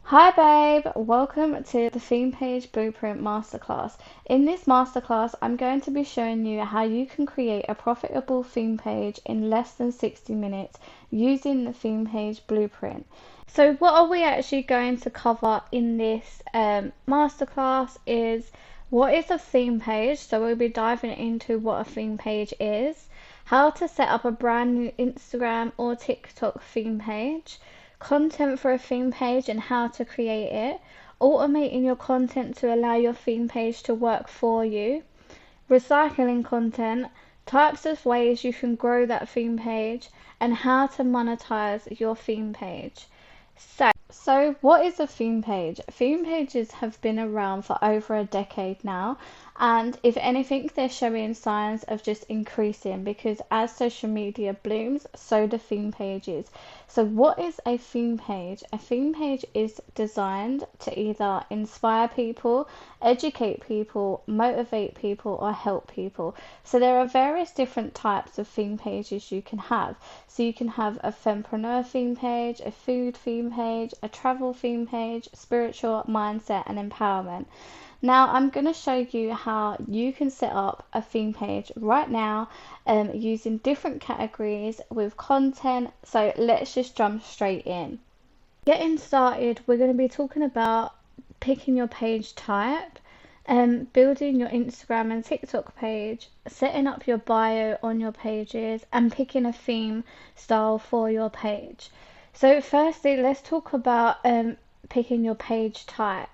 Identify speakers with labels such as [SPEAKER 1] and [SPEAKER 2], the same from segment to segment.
[SPEAKER 1] Hi babe, welcome to the Theme Page Blueprint Masterclass. In this masterclass, I'm going to be showing you how you can create a profitable theme page in less than 60 minutes using the Theme Page Blueprint. So what are we actually going to cover in this masterclass is what is a theme page. So we'll be diving into what a theme page is, how to set up a brand new Instagram or TikTok theme page, content for a theme page and how to create it, automating your content to allow your theme page to work for you, recycling content, types of ways you can grow that theme page, and how to monetize your theme page. So what is a theme page? Theme pages have been around for over a decade now, and if anything, they're showing signs of just increasing because as social media blooms, so do theme pages. So what is a theme page? A theme page is designed to either inspire people, educate people, motivate people, or help people. So there are various different types of theme pages you can have. So you can have a fempreneur theme page, a food theme page, a travel theme page, spiritual, mindset, and empowerment. Now I'm going to show you how you can set up a theme page right now using different categories with content. So let's just jump straight in. Getting started, we're going to be talking about picking your page type, building your Instagram and TikTok page, setting up your bio on your pages, and picking a theme style for your page. So firstly, let's talk about picking your page type.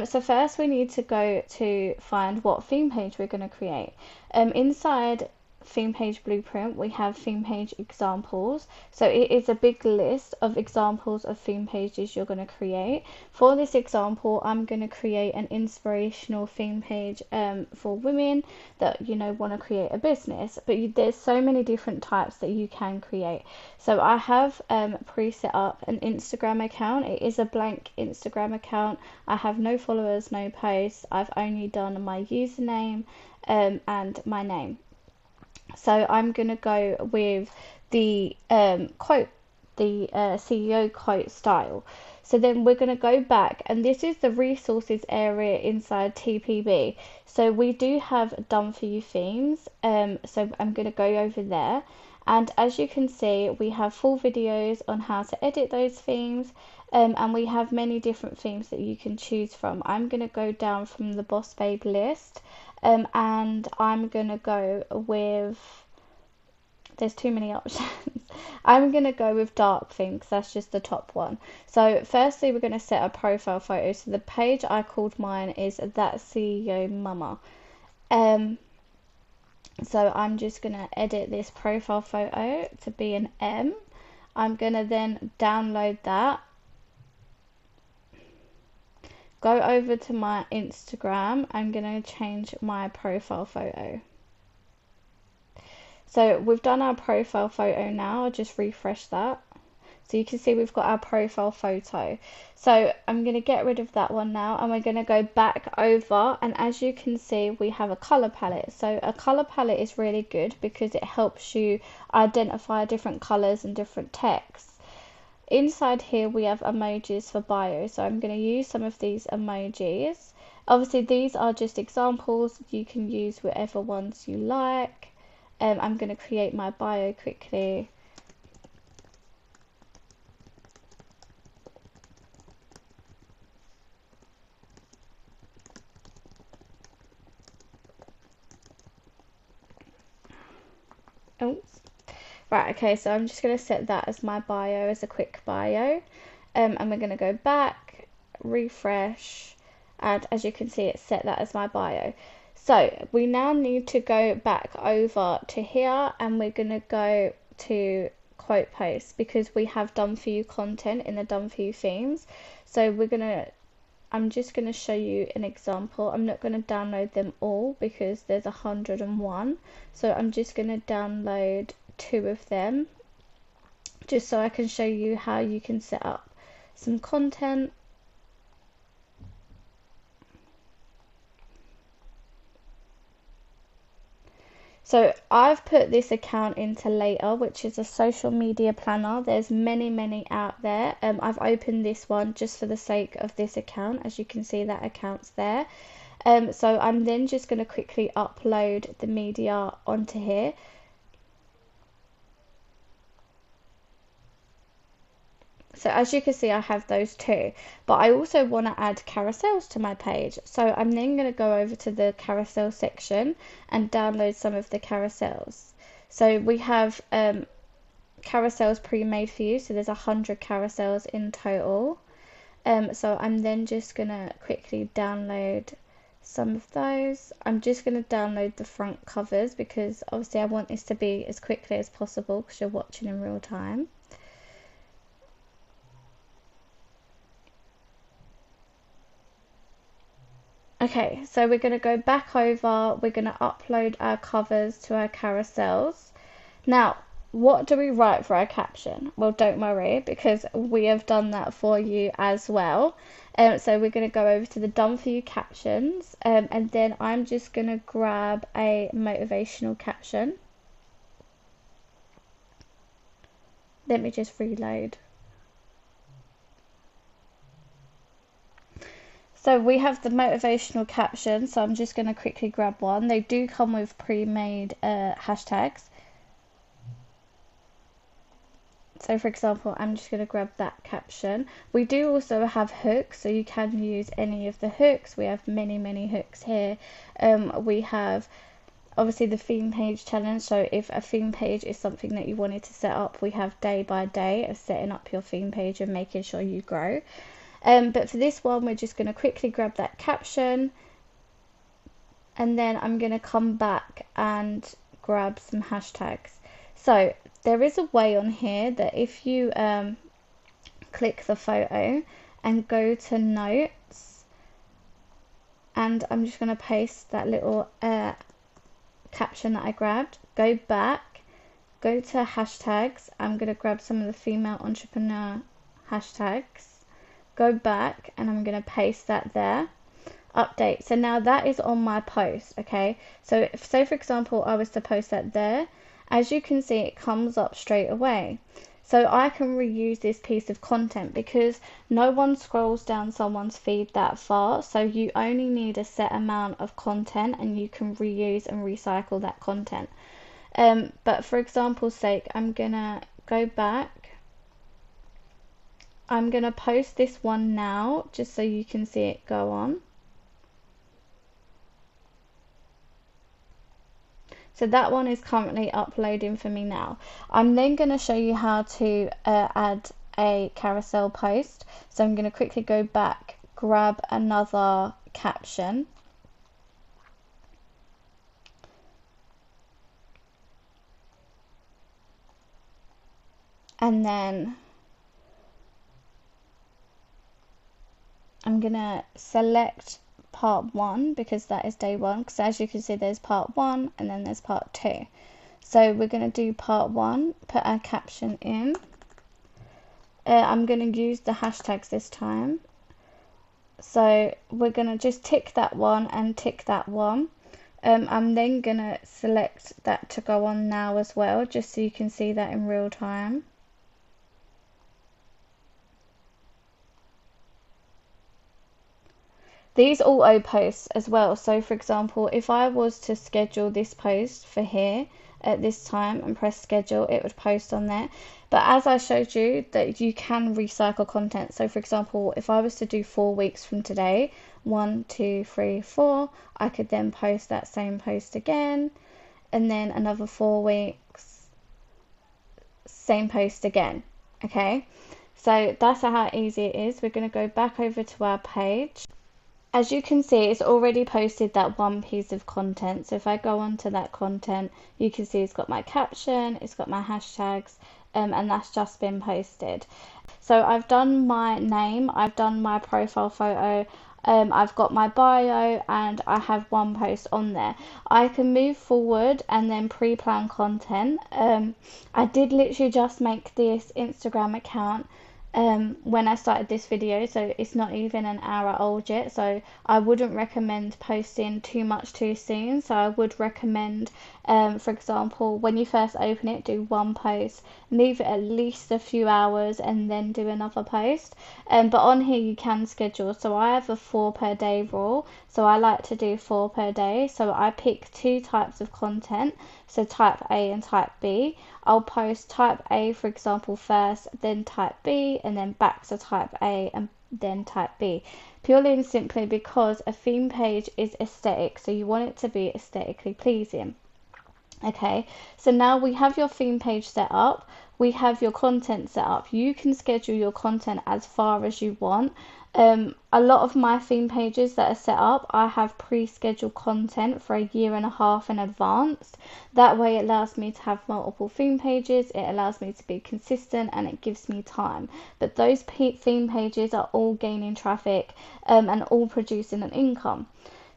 [SPEAKER 1] So first we need to go to find what theme page we're going to create. Inside theme page blueprint we have theme page examples, so it is a big list of examples of theme pages you're going to create. For this example, I'm going to create an inspirational theme page for women that want to create a business, but there's so many different types that you can create. So I have pre-set up an Instagram account. It is a blank Instagram account. I have no followers, no posts. I've only done my username and my name. So I'm going to go with the quote, the CEO quote style. So then we're going to go back, and this is the resources area inside TPB. So we do have done for you themes. So I'm going to go over there. And as you can see, we have full videos on how to edit those themes. And we have many different themes that you can choose from. I'm going to go down from the Boss Babe list. And I'm gonna go with, there's too many options. I'm gonna go with dark theme because that's just the top one. So firstly we're gonna set a profile photo. So the page I called mine is That CEO Mama. So I'm just gonna edit this profile photo to be an M. I'm gonna then download that, go over to my Instagram. I'm going to change my profile photo. So we've done our profile photo now. I'll just refresh that. So you can see we've got our profile photo. So I'm going to get rid of that one now, and we're going to go back over, and as you can see we have a color palette. So a color palette is really good because it helps you identify different colors and different texts. Inside here we have emojis for bio, so I'm going to use some of these emojis. Obviously these are just examples, you can use whatever ones you like. I'm going to create my bio quickly. Oops. Right, okay, so I'm just going to set that as my bio, as a quick bio. And we're going to go back, refresh, and as you can see it's set that as my bio. So we now need to go back over to here, and we're going to go to quote posts because we have done for you content in the done for you themes. So I'm just going to show you an example. I'm not going to download them all because there's 101. So I'm just going to download 2 of them just so I can show you how you can set up some content. So I've put this account into Later, which is a social media planner. There's many out there. I've opened this one just for the sake of this account. As you can see, that account's there. So I'm then just going to quickly upload the media onto here. So as you can see, I have those two, but I also want to add carousels to my page. So I'm then going to go over to the carousel section and download some of the carousels. So we have carousels pre-made for you. So there's 100 carousels in total. So I'm then just going to quickly download some of those. I'm just going to download the front covers because obviously I want this to be as quickly as possible because you're watching in real time. Okay, so we're going to go back over, we're going to upload our covers to our carousels. Now, what do we write for our caption? Well, don't worry, because we have done that for you as well. So we're going to go over to the Done For You captions, and then I'm just going to grab a motivational caption. Let me just reload. So we have the motivational caption, so I'm just going to quickly grab one. They do come with pre-made hashtags. So for example, I'm just going to grab that caption. We do also have hooks, so you can use any of the hooks. We have many hooks here. We have obviously the theme page challenge, so if a theme page is something that you wanted to set up, we have day by day of setting up your theme page and making sure you grow. But for this one, we're just going to quickly grab that caption, and then I'm going to come back and grab some hashtags. So there is a way on here that if you click the photo and go to notes, and I'm just going to paste that little caption that I grabbed, go back, go to hashtags. I'm going to grab some of the female entrepreneur hashtags, go back, and I'm going to paste that there. Update. So now that is on my post. Okay, so if, say for example I was to post that there, as you can see it comes up straight away. So I can reuse this piece of content because no one scrolls down someone's feed that far, so you only need a set amount of content and you can reuse and recycle that content. But for example's sake, I'm gonna go back. I'm gonna post this one now just so you can see it go on. So that one is currently uploading for me now. I'm then going to show you how to add a carousel post. So I'm going to quickly go back, grab another caption. And then I'm going to select part 1 because that is day 1, because as you can see there's part 1 and then there's part 2. So we're going to do part 1, put our caption in. I'm going to use the hashtags this time. So we're going to just tick that one and tick that one. I'm then going to select that to go on now as well, just so you can see that in real time. These auto posts as well. So for example, if I was to schedule this post for here at this time and press schedule, it would post on there. But as I showed you, that you can recycle content. So for example, if I was to do 4 weeks from today, 1, 2, 3, 4, I could then post that same post again, and then another 4 weeks, same post again. Okay, so that's how easy it is. We're going to go back over to our page. As you can see, it's already posted that one piece of content. So if I go on to that content, you can see it's got my caption, it's got my hashtags, and that's just been posted. So I've done my name, I've done my profile photo, I've got my bio, and I have one post on there. I can move forward and then pre-plan content. I did literally just make this Instagram account when I started this video, so it's not even an hour old yet, so I wouldn't recommend posting too much too soon. So I would recommend, for example, when you first open it, do one post, leave it at least a few hours, and then do another post. But on here you can schedule, so I have a 4 per day rule, so I like to do 4 per day. So I pick 2 types of content, so type A and type B. I'll post type A, for example, first, then type B, and then back to type A and then type B. Purely and simply because a theme page is aesthetic, so you want it to be aesthetically pleasing. Okay, so now we have your theme page set up, we have your content set up. You can schedule your content as far as you want. A lot of my theme pages that are set up, I have pre-scheduled content for a year and a half in advance. That way it allows me to have multiple theme pages, it allows me to be consistent, and it gives me time. But those theme pages are all gaining traffic and all producing an income.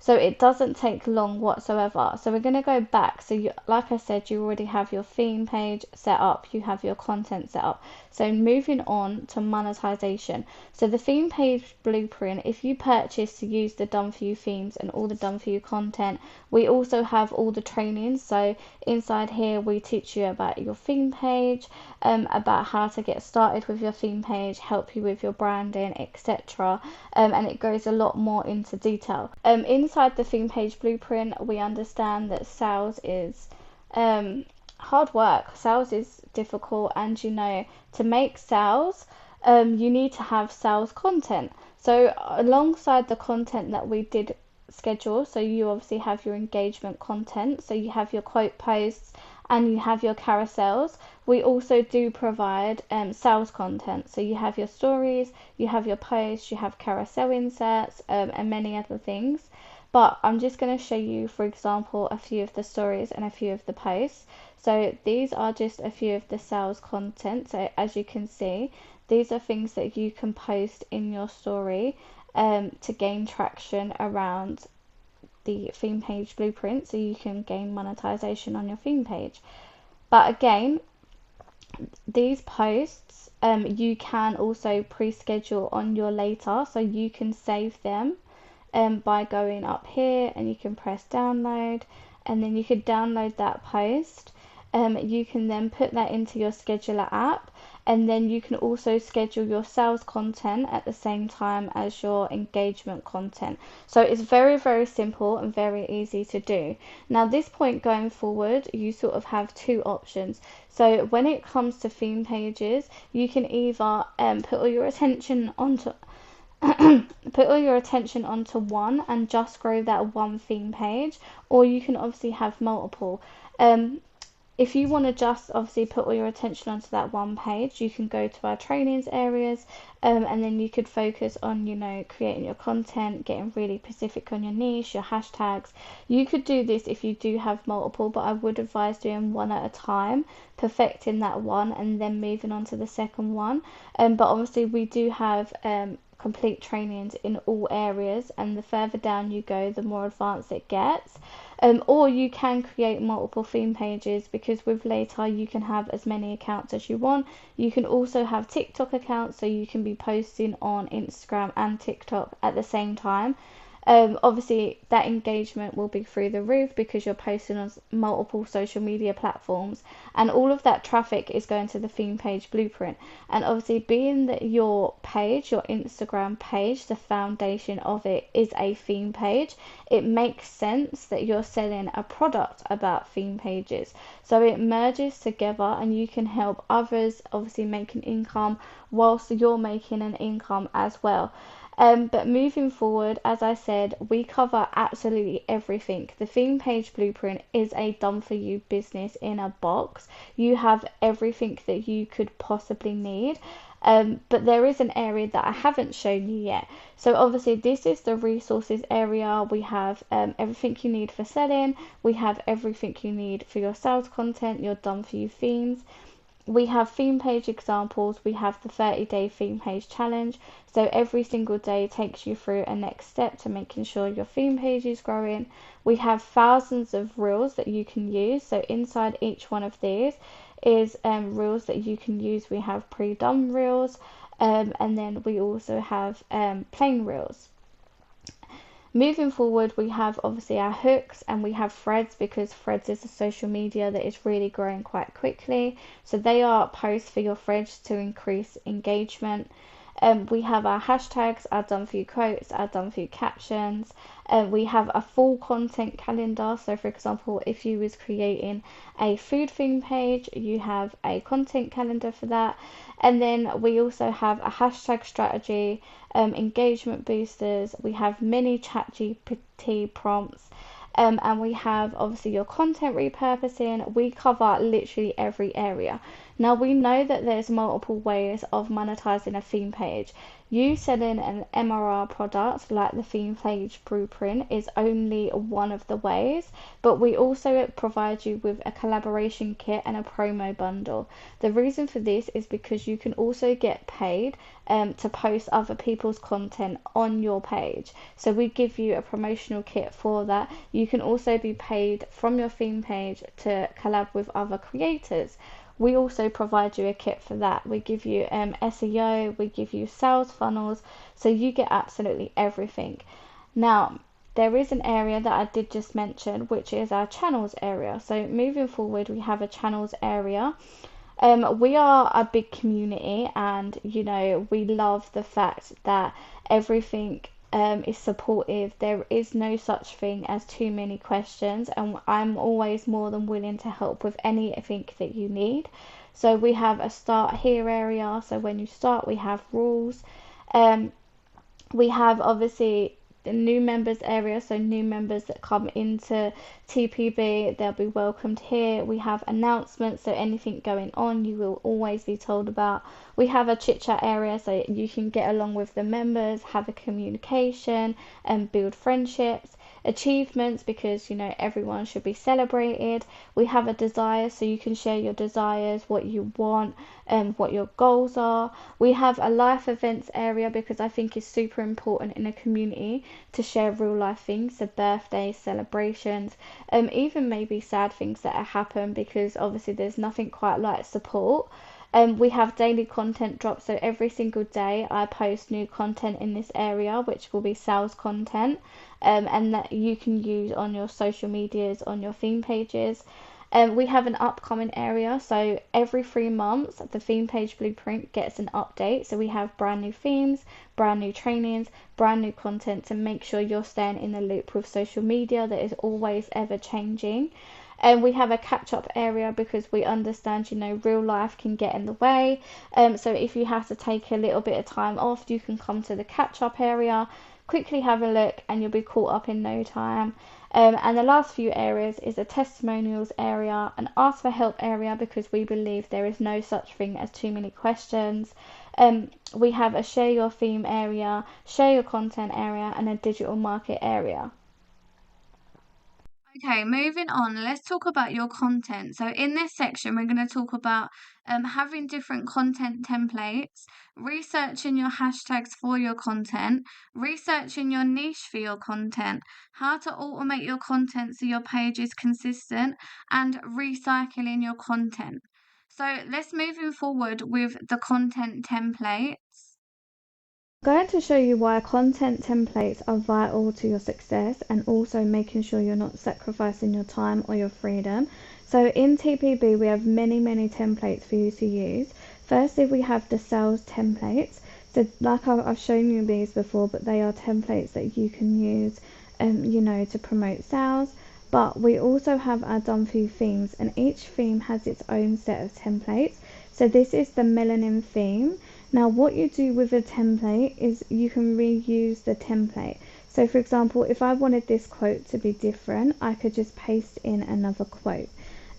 [SPEAKER 1] So it doesn't take long whatsoever. So we're going to go back. So you, like I said, you already have your theme page set up, you have your content set up. So moving on to monetization. So the theme page blueprint, if you purchase to use the done for you themes and all the done for you content, we also have all the trainings. So inside here we teach you about your theme page, about how to get started with your theme page, help you with your branding, etc. And it goes a lot more into detail. Inside the theme page blueprint, we understand that sales is hard work. Sales is difficult, and to make sales, you need to have sales content. So alongside the content that we did schedule, so you obviously have your engagement content, so you have your quote posts and you have your carousels. We also do provide sales content, so you have your stories, you have your posts, you have carousel inserts, and many other things. But I'm just going to show you, for example, a few of the stories and a few of the posts. So these are just a few of the sales content. So as you can see, these are things that you can post in your story to gain traction around the theme page blueprint, so you can gain monetization on your theme page. But again, these posts you can also pre-schedule on your later, so you can save them by going up here, and you can press download, and then you could download that post. You can then put that into your scheduler app, and then you can also schedule your sales content at the same time as your engagement content. So it's very, very simple and very easy to do. Now this point going forward, you sort of have 2 options. So when it comes to theme pages, you can either put all your attention onto one and just grow that one theme page, or you can obviously have multiple. If you want to just obviously put all your attention onto that one page, you can go to our trainings areas, and then you could focus on creating your content, getting really specific on your niche, your hashtags. You could do this if you do have multiple, but I would advise doing one at a time, perfecting that one, and then moving on to the second one. But obviously we do have complete trainings in all areas, and the further down you go, the more advanced it gets. Or you can create multiple theme pages, because with Later you can have as many accounts as you want. You can also have TikTok accounts, so you can be posting on Instagram and TikTok at the same time. Obviously that engagement will be through the roof because you're posting on multiple social media platforms, and all of that traffic is going to the theme page blueprint. And obviously, being that your page, your Instagram page, the foundation of it is a theme page, it makes sense that you're selling a product about theme pages. So it merges together, and you can help others obviously make an income whilst you're making an income as well. But moving forward, as I said, we cover absolutely everything. The theme page blueprint is a done for you business in a box. You have everything that you could possibly need. But there is an area that I haven't shown you yet. So obviously this is the resources area. We have everything you need for selling. We have everything you need for your sales content, your done for you themes. We have theme page examples. We have the 30-day theme page challenge. So every single day takes you through a next step to making sure your theme page is growing. We have thousands of reels that you can use. So inside each one of these is reels that you can use. We have pre-done reels. and then we also have plain reels. Moving forward, we have obviously our hooks, and we have threads, because threads is a social media that is really growing quite quickly. So they are posts for your threads to increase engagement. We have our hashtags, our done for you quotes, our done for you captions. We have a full content calendar. So for example, if you was creating a food theme page, you have a content calendar for that. And then we also have a hashtag strategy, engagement boosters. We have mini chat GPT prompts. And we have obviously your content repurposing. We cover literally every area. Now we know that there's multiple ways of monetizing a theme page. You selling an MRR product like the theme page blueprint is only one of the ways, but we also provide you with a collaboration kit and a promo bundle. The reason for this is because you can also get paid to post other people's content on your page. So we give you a promotional kit for that. You can also be paid from your theme page to collab with other creators. We also provide you a kit for that. We give you SEO, we give you sales funnels, so you get absolutely everything. Now, there is an area that I did just mention, which is our channels area. So moving forward, we have a channels area. We are a big community, and we love the fact that everything is supportive. There is no such thing as too many questions, and I'm always more than willing to help with anything that you need. So we have a start here area. So when you start, we have rules. We have obviously the new members area, so new members that come into TPB, they'll be welcomed here. We have announcements, so anything going on you will always be told about. We have a chit chat area, so you can get along with the members, have a communication and build friendships. Achievements, because everyone should be celebrated. We have a desire, so you can share your desires, what you want, and what your goals are. We have a life events area, because I think it's super important in a community to share real life things, so birthdays, celebrations, even maybe sad things that happen, because obviously there's nothing quite like support. We have daily content drops, so every single day I post new content in this area, which will be sales content, and that you can use on your social medias, on your theme pages. We have an upcoming area, so every 3 months the theme page blueprint gets an update. So we have brand new themes, brand new trainings, brand new content to make sure you're staying in the loop with social media that is always ever changing. And we have a catch-up area, because we understand real life can get in the way. So if you have to take a little bit of time off, you can come to the catch-up area, quickly have a look, and you'll be caught up in no time. And the last few areas is a testimonials area, an ask for help area, because we believe there is no such thing as too many questions. We have a share your theme area, share your content area, and a digital market area. Okay, moving on, let's talk about your content. So in this section, we're going to talk about having different content templates, researching your hashtags for your content, researching your niche for your content, how to automate your content so your page is consistent, and recycling your content. So let's moving forward with the content templates. I'm going to show you why content templates are vital to your success, and also making sure you're not sacrificing your time or your freedom. So in TPB we have many templates for you to use. Firstly, we have the sales templates. So like I've shown you these before, but they are templates that you can use to promote sales. But we also have our done for you themes, and each theme has its own set of templates. So this is the melanin theme. Now what you do with a template is you can reuse the template. So for example, if I wanted this quote to be different, I could just paste in another quote.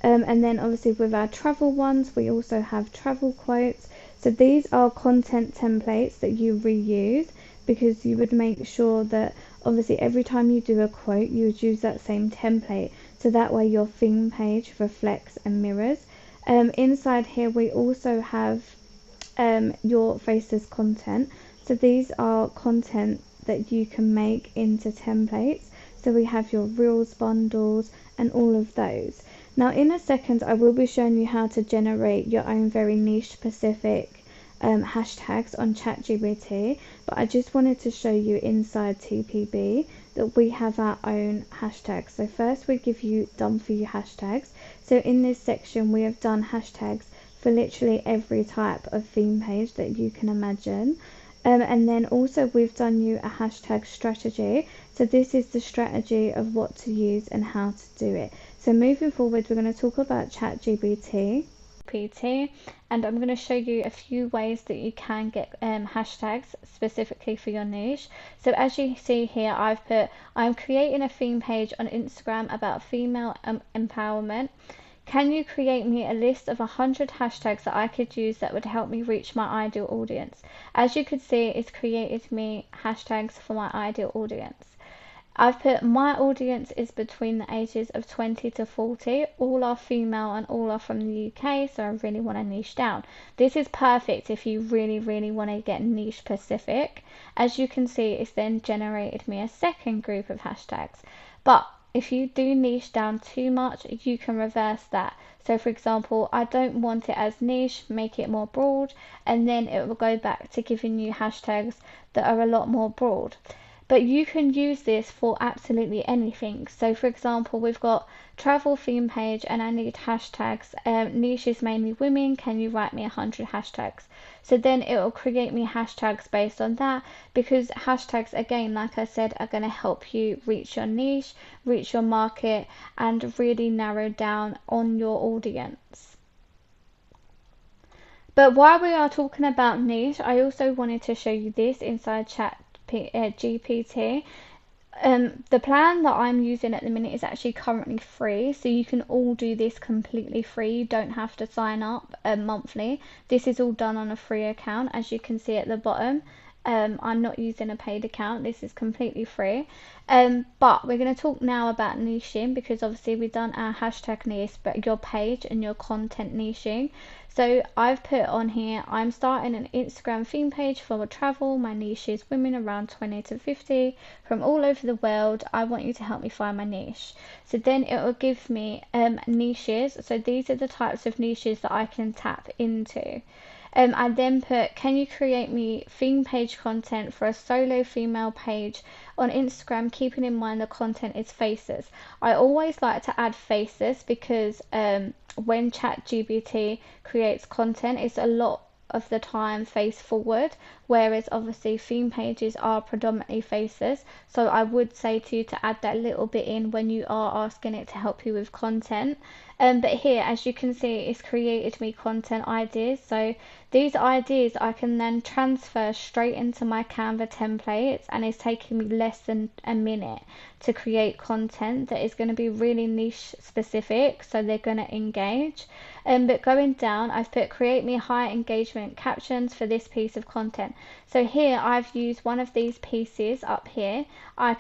[SPEAKER 1] And then obviously with our travel ones, we also have travel quotes. So these are content templates that you reuse, because you would make sure that obviously every time you do a quote, you would use that same template, so that way your theme page reflects and mirrors. Inside here we also have your faces content. So these are content that you can make into templates. So we have your reels bundles and all of those. Now in a second I will be showing you how to generate your own very niche specific hashtags on ChatGPT, but I just wanted to show you inside TPB that we have our own hashtags. So first we give you done for you hashtags. So in this section we have done hashtags for literally every type of theme page that you can imagine. And then also we've done you a hashtag strategy. So this is the strategy of what to use and how to do it. So moving forward, we're going to talk about ChatGPT. And I'm going to show you a few ways that you can get hashtags specifically for your niche. So as you see here, I've put, I'm creating a theme page on Instagram about female empowerment. Can you create me a list of 100 hashtags that I could use that would help me reach my ideal audience? As you could see, it's created me hashtags for my ideal audience. I've put my audience is between the ages of 20 to 40. All are female and all are from the UK, so I really want to niche down. This is perfect if you really want to get niche specific. As you can see, it's then generated me a second group of hashtags. But if you do niche down too much, you can reverse that. So for example, I don't want it as niche, make it more broad, and then it will go back to giving you hashtags that are a lot more broad. But you can use this for absolutely anything. So for example, we've got travel theme page and I need hashtags. Niche is mainly women. Can you write me 100 hashtags? So then it will create me hashtags based on that, because hashtags, again, like I said, are going to help you reach your niche, reach your market, and really narrow down on your audience. But while we are talking about niche, I also wanted to show you this inside GPT. The plan that I'm using at the minute is actually currently free, so you can all do this completely free. You don't have to sign up monthly. This is all done on a free account, as you can see at the bottom. I'm not using a paid account. This is completely free. But we're going to talk now about niching, because obviously we've done our hashtag niche, but your page and your content niching. So I've put on here, I'm starting an Instagram theme page for travel. My niche is women around 20 to 50 from all over the world. I want you to help me find my niche. So then it will give me niches. So these are the types of niches that I can tap into. I then put, can you create me theme page content for a solo female page on Instagram, keeping in mind the content is faces. I always like to add faces because when ChatGPT creates content, it's a lot of the time face forward, whereas obviously theme pages are predominantly faces. So I would say to you to add that little bit in when you are asking it to help you with content. But here, as you can see, it's created me content ideas. So these ideas I can then transfer straight into my Canva templates, and it's taking me less than a minute to create content that is going to be really niche specific, so they're going to engage. But going down, I've put create me high engagement captions for this piece of content. So here I've used one of these pieces up here. I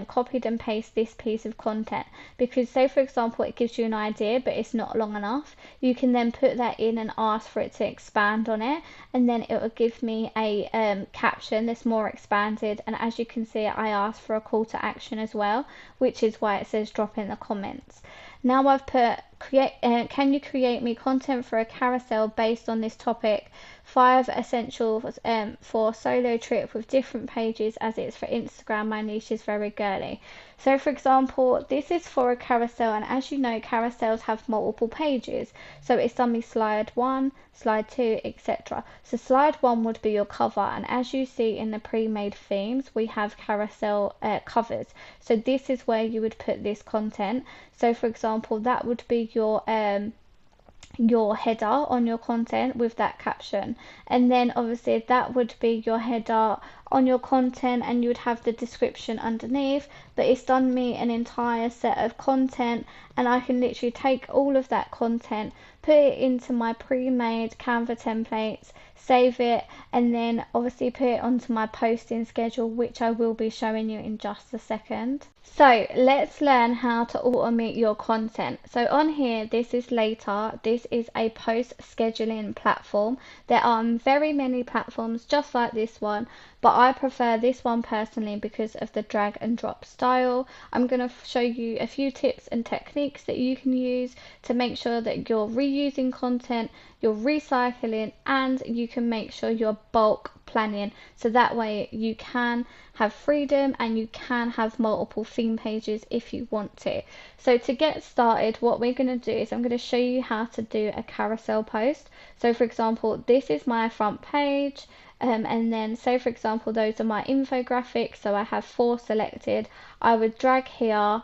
[SPEAKER 1] copied and pasted this piece of content, because say for example it gives you an idea but it's not long enough, you can then put that in and ask for it to expand on it, and then it will give me a caption that's more expanded. And as you can see, I asked for a call to action as well, which is why it says drop in the comments. Now I've put can you create me content for a carousel based on this topic, 5 essentials for solo trip with different pages, as it's for Instagram. My niche is very girly. So for example, this is for a carousel, and as you know, carousels have multiple pages. So it's done me slide 1, slide 2, etc. So slide 1 would be your cover, and as you see in the pre-made themes, we have carousel covers. So this is where you would put this content. So for example, that would be your header on your content with that caption, and then obviously that would be your header on your content, and you would have the description underneath. But it's done me an entire set of content, and I can literally take all of that content, put it into my pre-made Canva templates, save it, and then obviously put it onto my posting schedule, which I will be showing you in just a second. So let's learn how to automate your content. So on here, this is Later. This is a post scheduling platform. There are very many platforms just like this one, but I prefer this one personally because of the drag and drop style. I'm going to show you a few tips and techniques that you can use to make sure that you're reusing content, you're recycling, and you can make sure you're bulk planning, so that way you can have freedom and you can have multiple theme pages if you want to. So to get started, what we're going to do is I'm going to show you how to do a carousel post. So for example, this is my front page, and then say for example those are my infographics, so I have 4 selected. I would drag here,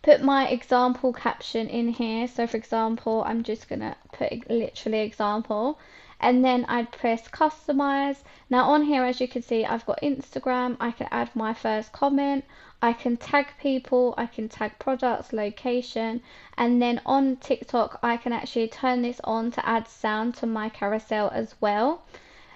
[SPEAKER 1] put my example caption in here. So for example, I'm just gonna put literally example, and then I'd press customize. Now on here, as you can see, I've got Instagram. I can add my first comment, I can tag people, I can tag products, location, and then on TikTok I can actually turn this on to add sound to my carousel as well.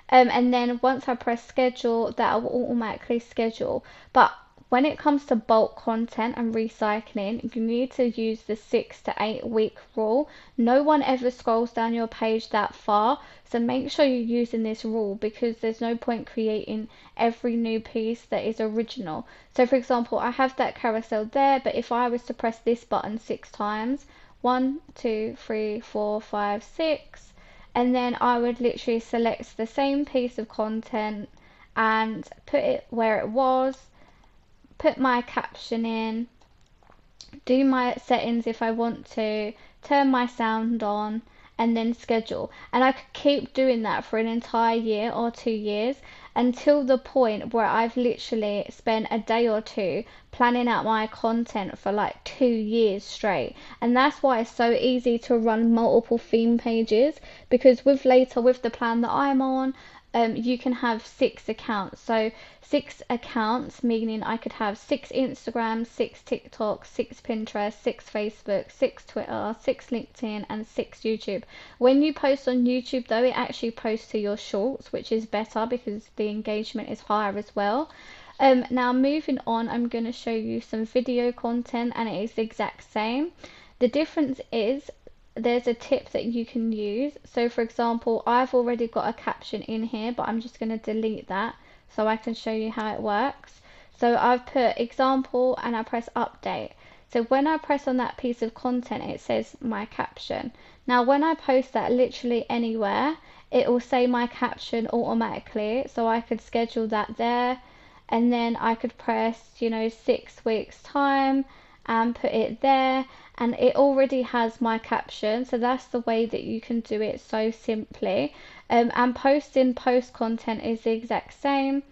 [SPEAKER 1] And then once I press schedule, that will automatically schedule. But when it comes to bulk content and recycling, you need to use the 6 to 8 week rule. No one ever scrolls down your page that far, so make sure you're using this rule, because there's no point creating every new piece that is original. So for example, I have that carousel there, but if I was to press this button 6 times, 1, 2, 3, 4, 5, 6, and then I would literally select the same piece of content and put it where it was, put my caption in, do my settings if I want to, turn my sound on, and then schedule. And I could keep doing that for an entire year or 2 years, until the point where I've literally spent a day or two planning out my content for like 2 years straight. And that's why it's so easy to run multiple theme pages, because with the plan that I'm on, you can have 6 accounts. So 6 accounts, meaning I could have 6 Instagram, 6 TikTok, 6 Pinterest, 6 Facebook, 6 Twitter, 6 LinkedIn, and 6 YouTube. When you post on YouTube though, it actually posts to your shorts, which is better because the engagement is higher as well. Now moving on, I'm going to show you some video content, and it is the exact same. The difference is there's a tip that you can use. So for example, I've already got a caption in here, but I'm just going to delete that so I can show you how it works. So I've put example and I press update. So when I press on that piece of content, it says my caption. Now when I post that literally anywhere, it will say my caption automatically, so I could schedule that there, and then I could press 6 weeks time and put it there, and it already has my caption. So that's the way that you can do it so simply. And posting post content is the exact same.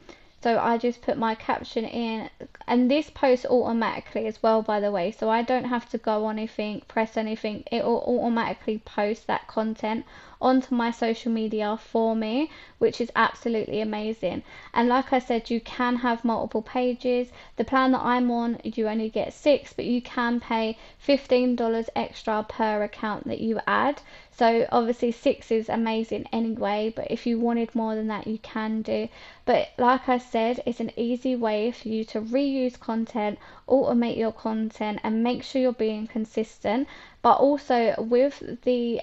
[SPEAKER 1] So I just put my caption in, and this posts automatically as well, by the way, so I don't have to go on anything, press anything. It will automatically post that content onto my social media for me, which is absolutely amazing. And like I said, you can have multiple pages. The plan that I'm on, you only get 6, but you can pay $15 extra per account that you add. So obviously 6 is amazing anyway, but if you wanted more than that, you can do. But like I said, it's an easy way for you to reuse content, automate your content, and make sure you're being consistent. But also with the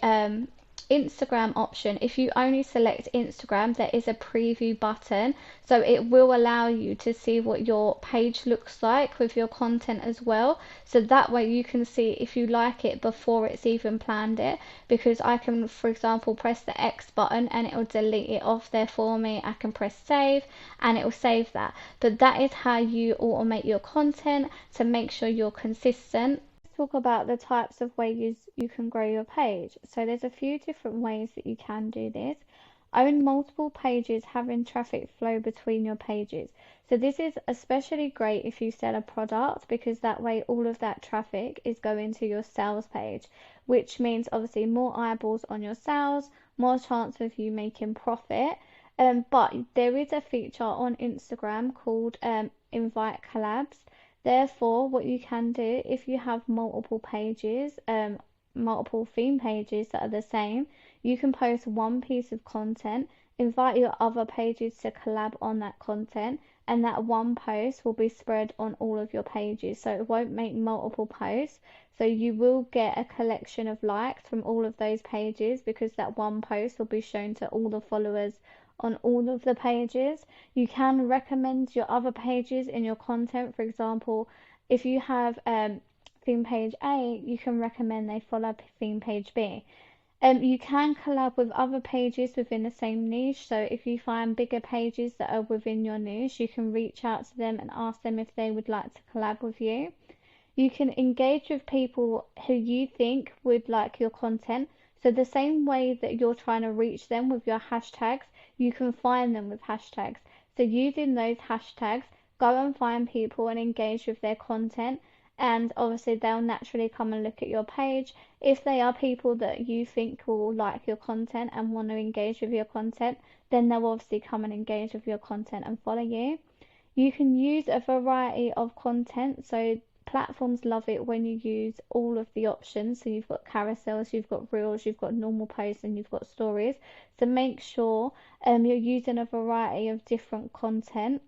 [SPEAKER 1] Instagram option, if you only select Instagram, there is a preview button, so it will allow you to see what your page looks like with your content as well, so that way you can see if you like it before it's even planned it. Because I can, for example, press the X button and it will delete it off there for me. I can press save and it will save that. But that is how you automate your content to make sure you're consistent. Talk about the types of ways you can grow your page. So there's a few different ways that you can do this. Own multiple pages, having traffic flow between your pages. So this is especially great if you sell a product, because that way all of that traffic is going to your sales page, which means obviously more eyeballs on your sales, more chance of you making profit. But there is a feature on Instagram called invite collabs. Therefore, what you can do, if you have multiple pages, multiple theme pages that are the same, you can post one piece of content, invite your other pages to collab on that content, and that one post will be spread on all of your pages. So it won't make multiple posts. So you will get a collection of likes from all of those pages, because that one post will be shown to all the followers on all of the pages. You can recommend your other pages in your content. For example, if you have theme page A, you can recommend they follow theme page B. You can collab with other pages within the same niche. So if you find bigger pages that are within your niche, you can reach out to them and ask them if they would like to collab with you. You can engage with people who you think would like your content. So the same way that you're trying to reach them with your hashtags, you can find them with hashtags. So using those hashtags, go and find people and engage with their content. And obviously they'll naturally come and look at your page. If they are people that you think will like your content and want to engage with your content, then they'll obviously come and engage with your content and follow you. You can use a variety of content. So platforms love it when you use all of the options. So you've got carousels, you've got reels, you've got normal posts, and you've got stories. So make sure you're using a variety of different content.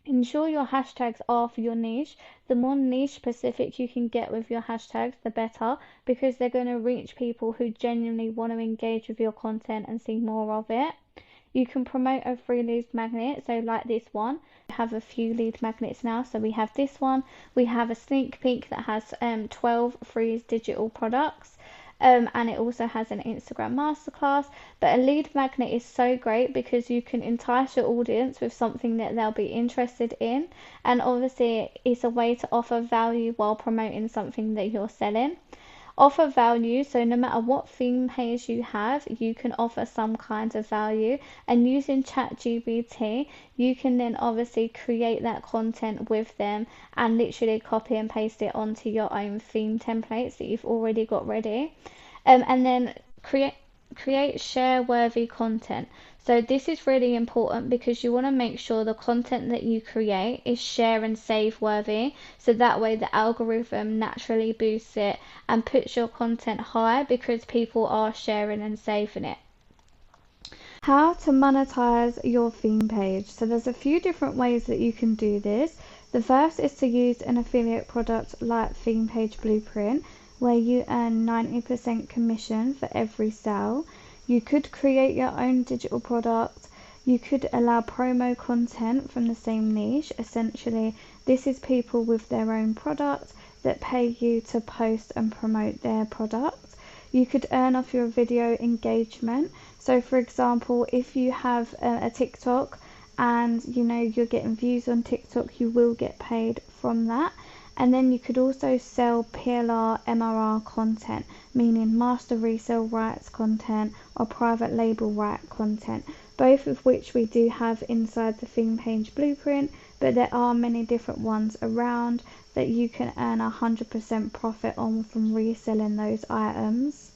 [SPEAKER 1] Ensure your hashtags are for your niche. The more niche specific you can get with your hashtags, the better, because they're going to reach people who genuinely want to engage with your content and see more of it. You can promote a free lead magnet, so like this one. We have a few lead magnets now, so we have this one. We have a sneak peek that has 12 free digital products. And it also has an Instagram masterclass. But a lead magnet is so great because you can entice your audience with something that they'll be interested in, and obviously it's a way to offer value while promoting something that you're selling. Offer value, so no matter what theme page you have, you can offer some kind of value, and using ChatGPT, you can then obviously create that content with them and literally copy and paste it onto your own theme templates that you've already got ready, and then create share worthy content. So this is really important because you want to make sure the content that you create is share and save worthy, so that way the algorithm naturally boosts it and puts your content high because people are sharing and saving it. How to monetize your theme page. So there's a few different ways that you can do this. The first is to use an affiliate product like Theme Page Blueprint, where you earn 90% commission for every sale. You could create your own digital product. You could allow promo content from the same niche. Essentially, this is people with their own product that pay you to post and promote their product. You could earn off your video engagement. So for example, if you have a TikTok and you're getting views on TikTok, you will get paid from that. And then you could also sell PLR, MRR content, meaning master resale rights content or private label right content, both of which we do have inside the Theme Page Blueprint, but there are many different ones around that you can earn 100% profit on from reselling those items.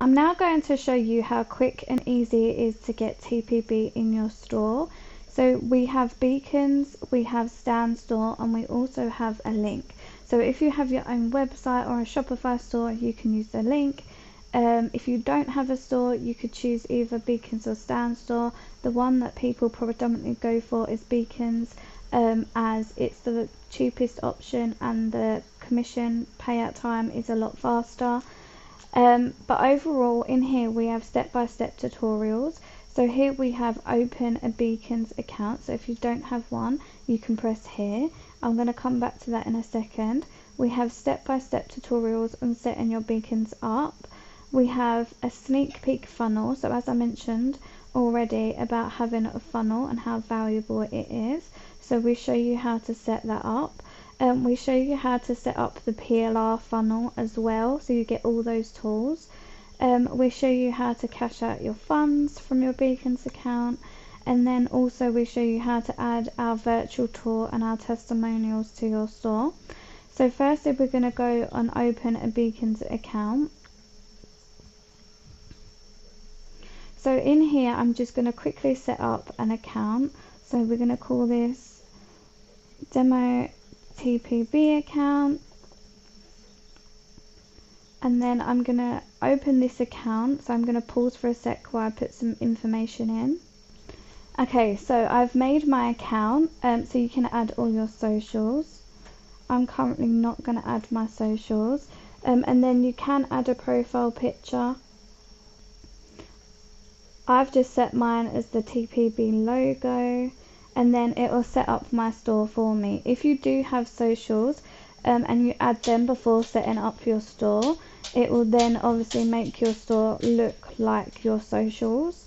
[SPEAKER 1] I'm now going to show you how quick and easy it is to get TPB in your store. So we have beacons, we have stand store, and we also have a link. So if you have your own website or a Shopify store, you can use the link. If you don't have a store, you could choose either beacons or stand store. The one that people predominantly go for is beacons, as it's the cheapest option and the commission payout time is a lot faster. But overall in here we have step-by-step tutorials. So here we have open a beacons account. So if you don't have one, you can press here. I'm going to come back to that in a second. We have step-by-step tutorials on setting your beacons up. We have a sneak peek funnel. So as I mentioned already about having a funnel and how valuable it is. So we show you how to set that up. We show you how to set up the PLR funnel as well, so you get all those tools. We show you how to cash out your funds from your beacons account, and then also we show you how to add our virtual tour and our testimonials to your store. So firstly we're going to go on open a beacons account. So in here I'm just going to quickly set up an account. So we're going to call this demo TPB account, and then I'm going to open this account. So I'm going to pause for a sec while I put some information in. Okay, so I've made my account, so you can add all your socials. I'm currently not going to add my socials, and then you can add a profile picture, I've just set mine as the TPB logo, and then it will set up my store for me. If you do have socials and you add them before setting up your store, it will then obviously make your store look like your socials.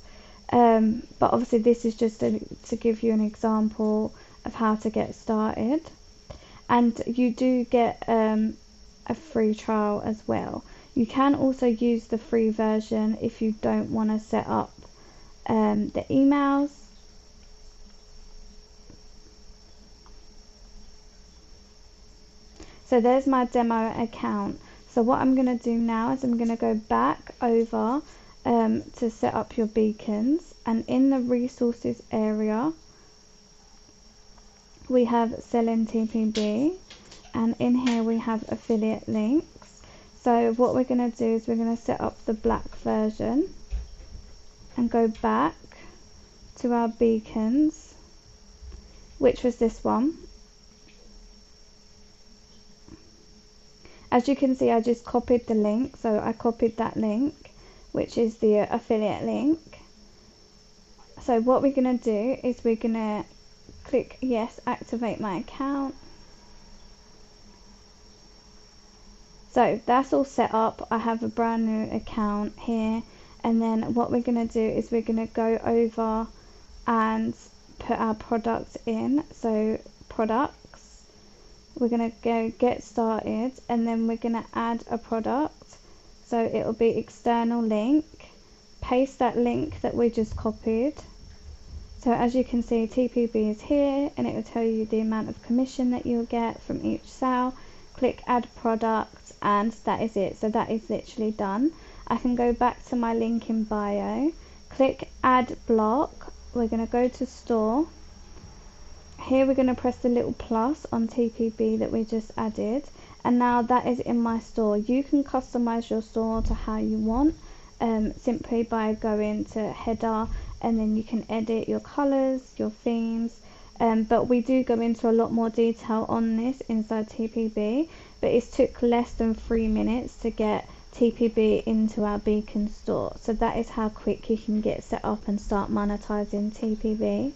[SPEAKER 1] But obviously this is just to give you an example of how to get started. And you do get a free trial as well. You can also use the free version if you don't want to set up the emails. So there's my demo account. So what I'm going to do now is I'm going to go back over to set up your beacons, and in the resources area we have selling TPB, and in here we have affiliate links. So what we're going to do is we're going to set up the black version and go back to our beacons, which was this one. As you can see, I just copied the link, so I copied that link, which is the affiliate link. So what we're going to do is we're going to click yes, activate my account. So that's all set up. I have a brand new account here, and then what we're going to do is we're going to go over and put our products in. So products, we're going to go get started, and then we're going to add a product. So it will be external link, paste that link that we just copied. So as you can see, TPB is here, and it will tell you the amount of commission that you'll get from each sale. Click add product, and that is it. So that is literally done. I can go back to my link in bio, click add block. We're going to go to store. Here we're going to press the little plus on TPB that we just added, and now that is in my store. You can customize your store to how you want, simply by going to header, and then you can edit your colors, your themes, but we do go into a lot more detail on this inside TPB, but it took less than 3 minutes to get TPB into our beacon store. So that is how quick you can get set up and start monetizing TPB.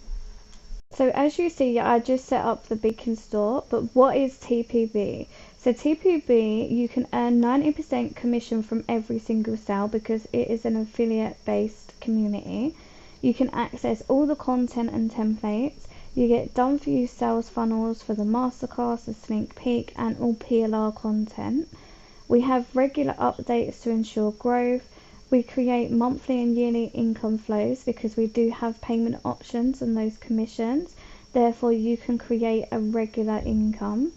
[SPEAKER 1] So as you see, I just set up the beacon store, but what is TPB? So TPB, you can earn 90% commission from every single sale because it is an affiliate based community. You can access all the content and templates. You get done for you sales funnels for the masterclass, the sneak peek, and all PLR content. We have regular updates to ensure growth. We create monthly and yearly income flows because we do have payment options on those commissions. Therefore, you can create a regular income.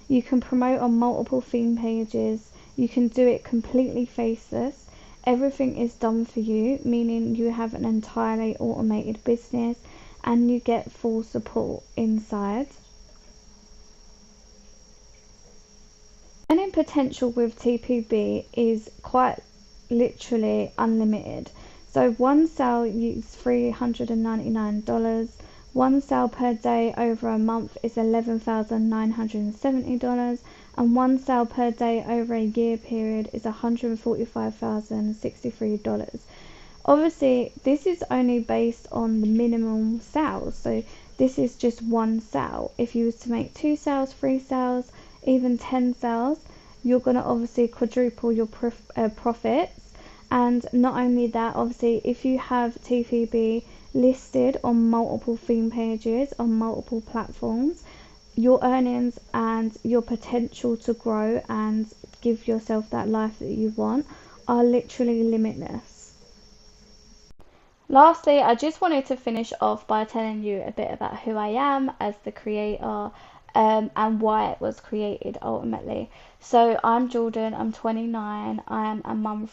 [SPEAKER 1] You can promote on multiple theme pages. You can do it completely faceless. Everything is done for you, meaning you have an entirely automated business, and you get full support inside. Earning potential with TPB is quite literally unlimited. So one sale is $399. One sale per day over a month is $11,970, and one sale per day over a year period is $145,063. Obviously, this is only based on the minimum sales, so this is just one sale. If you was to make 2 sales, 3 sales, even 10 sales, you're going to obviously quadruple your profits. And not only that, obviously, if you have TPB listed on multiple theme pages on multiple platforms, your earnings and your potential to grow and give yourself that life that you want are literally limitless. Lastly, I just wanted to finish off by telling you a bit about who I am as the creator, and why it was created ultimately. So I'm Jordan, I'm 29, I am a mum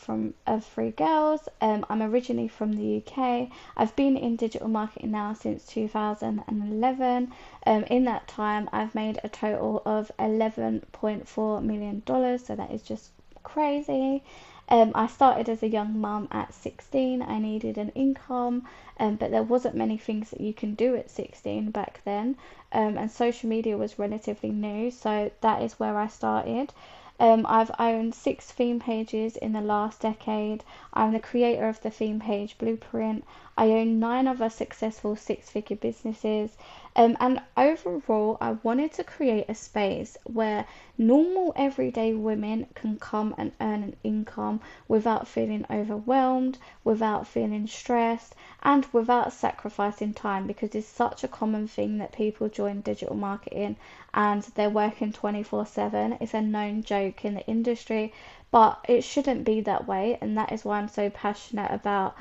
[SPEAKER 1] of 3 girls. I'm originally from the UK. I've been in digital marketing now since 2011. In that time, I've made a total of $11.4 million, so that is just crazy. I started as a young mum at 16. I needed an income, but there wasn't many things that you can do at 16 back then, and social media was relatively new, so that is where I started. I've owned 6 theme pages in the last decade. I'm the creator of the theme page blueprint. I own 9 other successful six-figure businesses. And overall, I wanted to create a space where normal everyday women can come and earn an income without feeling overwhelmed, without feeling stressed, and without sacrificing time, because it's such a common thing that people join digital marketing and they're working 24/7. It's a known joke in the industry, but it shouldn't be that way, and that is why I'm so passionate about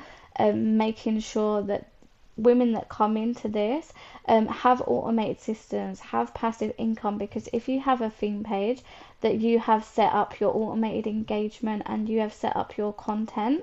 [SPEAKER 1] making sure that women that come into this have automated systems, have passive income, because if you have a theme page that you have set up your automated engagement and you have set up your content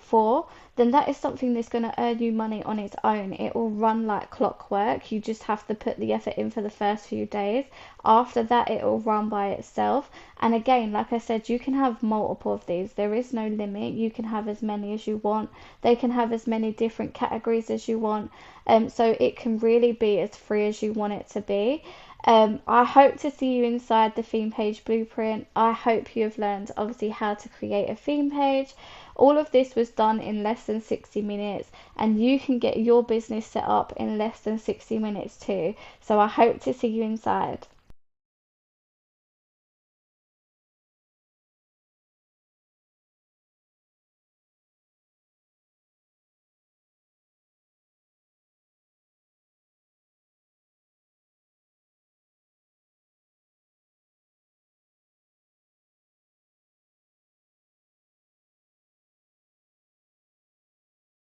[SPEAKER 1] for, then that is something that's going to earn you money on its own. It will run like clockwork. You just have to put the effort in for the first few days. After that, it will run by itself. And again, like I said, you can have multiple of these. There is no limit. You can have as many as you want. They can have as many different categories as you want. So it can really be as free as you want it to be. I hope to see you inside the theme page blueprint. I hope you have learned obviously how to create a theme page. All of this was done in less than 60 minutes, and you can get your business set up in less than 60 minutes too. So I hope to see you inside.